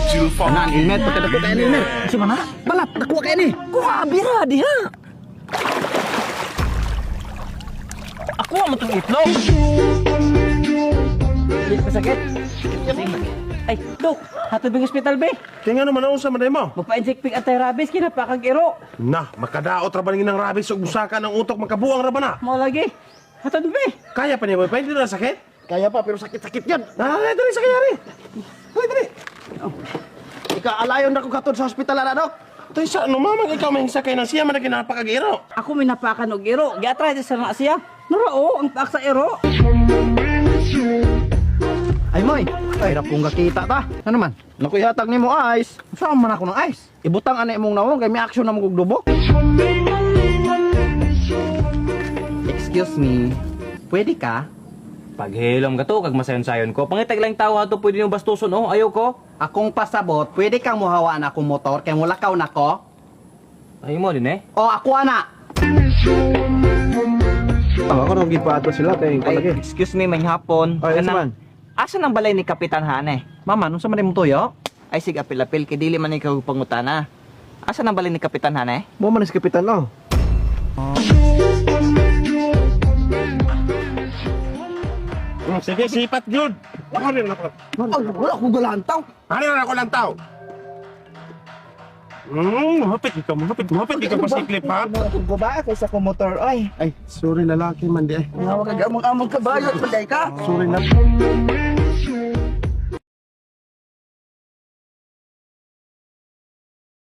Anan, ilmet, pagkadako kayo ni ilmet. Kasi mana? Balat, nakuha kayo ni. Kuha, bira, diha. Ako ang matong itlog. Hindi ka sakit? Ay, Dok, hatod ng hospital, be. Kaya nga naman ako sa maday mo. Magpa-inject pig anti-rabies, kinapakag-iro. Nah, makadaot ra ba ng rabies o busaka ng utok makabuang ra ba na? Mo lagi. Hatod, be. Kaya pa niya, boy, pa hindi na sakit? Kaya pa, pero sakit-sakit yan. Dali, sakit yari. Dali. Ika-alayon na ko katod sa hospital na, Dok. Ito isa, ano mamang ikaw may sakay ng siya, man na kinapakag-iro. Ako minapakan og iro. Giatry sa mga siya. Naro, ang paak sa iro. Ay, Moy. Ay, hirap kong kakita ta. Ano man? Nakuyatak ni mo ice. Saan man ako ng ice? Ibutang anay mong nawong, kaya may action na mong dubo. Excuse me. Pwede ka? Paghilom ka to, kag masayon-sayon ko. Pangitag lang tawa to, pwede nyo bastuson, oh, ayaw ko. Akong pasabot, pwede kang muhawaan akong motor kay mulakaw na ko? Ayaw mo din eh. O ako ana. Ako nung gipato sila, kaya Ay, excuse me, may hapon. Ay, yes, man. Asan ang balay ni Kapitan Hane? Mama, nung sa man mo tuyo? Ay, sige, apil-apil, kay dili man ikaw pangutana. Asan ang balay ni Kapitan Hane? Mo man is kapitan, no? Sige, sipat, Jude. Ako rin ako. Wala akong galantaw. Ano na ako lang tao? Mahapit ikaw pa siklip, ha? Kung babae kaysa kong motor, ay. Ay, sorry lalaki man di eh. Nawag ka amang kabayo, panday ka. Sorry na.